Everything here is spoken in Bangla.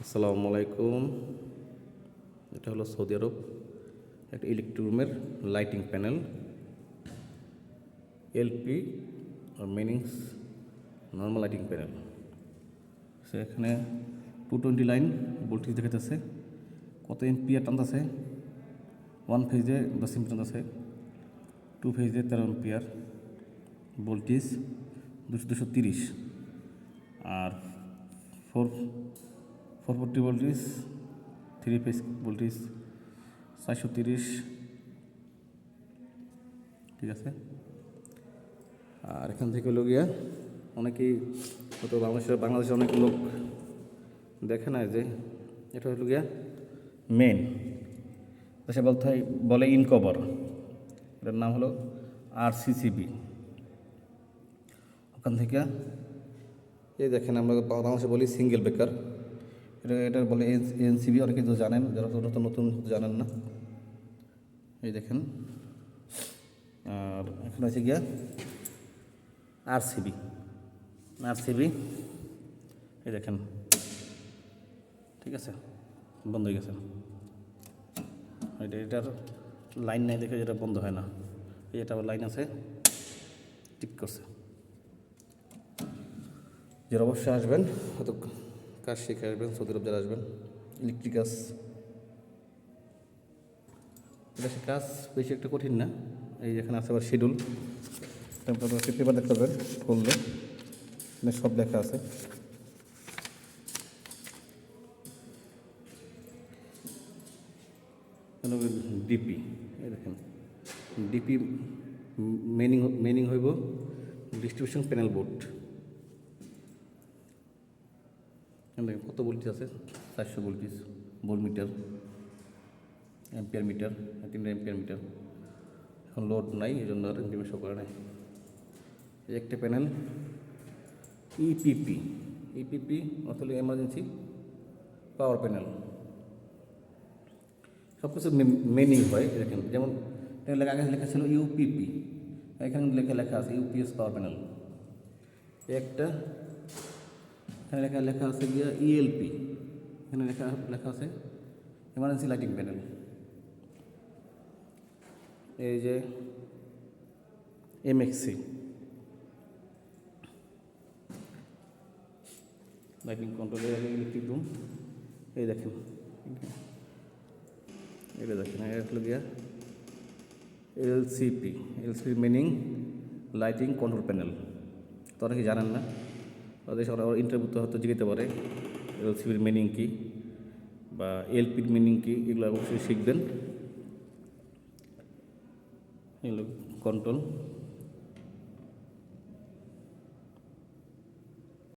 আসসালামু আলাইকুম। এটা হলো সৌদি আরব একটা ইলেকট্রিক রুমের lighting panel, LP meanings normal lighting panel. এখানে 220 লাইন ভোল্টেজ দেখাতেছে, কত এম্পিয়ার টানতেছে। 1 ফেজে 10 এম্পিয়ার টানতেছে, 2 ফেজে 13 এম্পিয়ার ভোল্টেজ 230, আর 440 ভোল্টেজ 3 ফেজ ভোল্টেজ 430। ঠিক আছে। আর এখান থেকে হলো গিয়া অনেকেই হয়তো বাংলাদেশের অনেক লোক দেখে না যে এটা হলো গিয়া মেন, দেশে বলে ইনকভার। এটার নাম হলো RCCB। ওখান থেকে এই দেখেন আমরা বাংলাদেশে বলি সিঙ্গেল ব্রেকার, এটা বলে NCB। অনেকে তো জানেন, যারা নতুন নতুন জানেন না। এই দেখেন, আর এখানে আছে গিয়া RCB। এই দেখেন, ঠিক আছে, বন্ধ হয়ে গেছে। এটার লাইন নাই দেখে যেটা বন্ধ হয় না। এটা লাইন আছে, ঠিক করছে। যারা অবশ্যই আসবেন, হয়তো কাজ শিখে আসবেন, সৌদি আরব যারা আসবেন, ইলেকট্রিক কাজ, এটা সে কাজ বেশি একটা কঠিন না। এই যেখানে আছে আবার শিডিউল, পেপার দেখতে পাবেন খুললে, এখানে সব লেখা আছে। ডিপি, এই দেখেন ডিপি মেনিং হইব ডিস্ট্রিবিউশন প্যানেল বোর্ড। দেখেন কত ভোল্টেজ আছে, 400 voltage, volt metre, ampere metre, 3টা এম্পিয়ার মিটার। এখন লোড নাই, এই জন্য আর ইন্টিমেশন করে নাই। এই একটা প্যানেল ইপিপি অর্থাৎ এমার্জেন্সি পাওয়ার প্যানেল। সব কিছু মেনিং হয়। দেখেন, যেমন আগে লেখা ছিল ইউপিপি, এখানে লেখা আছে ইউপিএস পাওয়ার প্যানেল। একটা এখানে লেখা আছে গিয়া ELP, এখানে লেখা আছে এমার্জেন্সি লাইটিং প্যানেল। এই যে MXC লাইটিং কন্ট্রোলের ইলেকট্রিক রুম। এই দেখেন, এটা দেখেন, এটা হলো গিয়া LCP meaning lighting control panel. তো অনেকে জানেন না, তাদের ইন্টারভিউতে হয়তো জিজ্ঞাসা পারে LCPর মিনিং কী বা LPর মিনিং কী, এগুলো অবশ্যই শিখবেন। এগুলো কন্ট্রোল